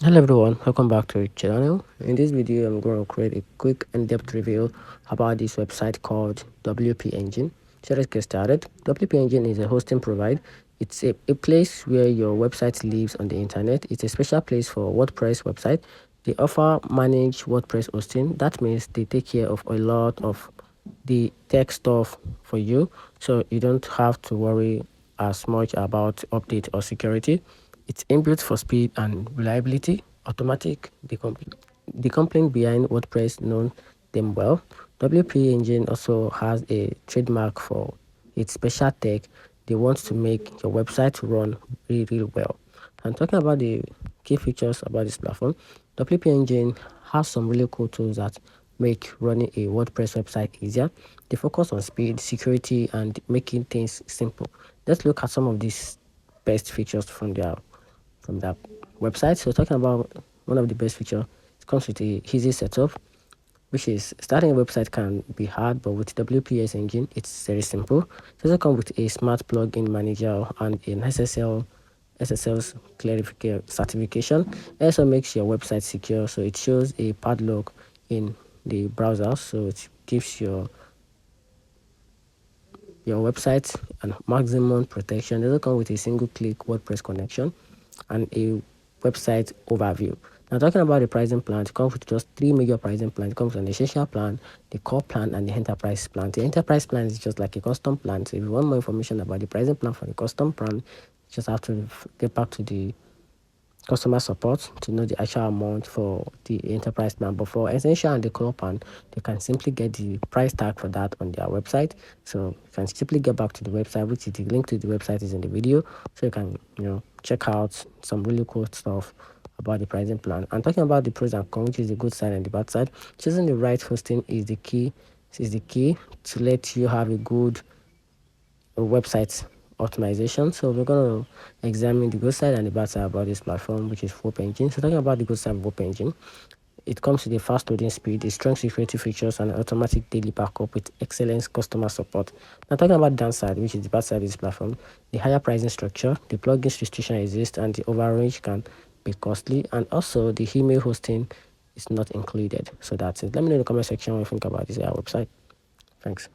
Hello everyone, welcome back to our channel. In this video, I'm going to create a quick in-depth review about this website called WP Engine. So let's get started. WP Engine is a hosting provider. It's a place where your website lives on the internet. It's a special place for WordPress website. They offer managed WordPress hosting. That means they take care of a lot of the tech stuff for you, so you don't have to worry as much about update or security. It's inbuilt for speed and reliability, automatic. The company behind WordPress knows them well. WP Engine also has a trademark for its special tech. They want to make your website run really well. And talking about the key features about this platform, WP Engine has some really cool tools that make running a WordPress website easier. They focus on speed, security, and making things simple. Let's look at some of these best features from that website. So talking about one of the best features, it comes with a easy setup, which is starting a website can be hard, but with WPS engine, it's very simple. It also comes with a smart plugin manager and an SSL's clarification certification. It also makes your website secure, so it shows a padlock in the browser, so it gives your website and maximum protection. It also comes with a single click WordPress connection and a website overview. Now, talking about the pricing plan, it comes with just three major pricing plans. It comes with an essential plan, the core plan, and the enterprise plan. The enterprise plan is just like a custom plan. So, if you want more information about the pricing plan for the custom plan, you just have to get back to the customer support to know the actual amount for the enterprise plan. But for essential and the core plan, they can simply get the price tag for that on their website. So you can simply get back to the website, which is the link to the website is in the video, so you can check out some really cool stuff about the pricing plan. And talking about the pros and cons, which is the good side and the bad side, choosing the right hosting is the key. Is the key to let you have a good website optimization. So we're going to examine the good side and the bad side about this platform, which is WP Engine. So talking about the good side of WP Engine, it comes with a fast loading speed, a strong security features, and automatic daily backup with excellent customer support. Now talking about downside, which is the bad side of this platform, the higher pricing structure, the plugins restriction exists, and the overrange can be costly, and also the email hosting is not included. So that's it. Let me know in the comment section what you think about this website. Thanks.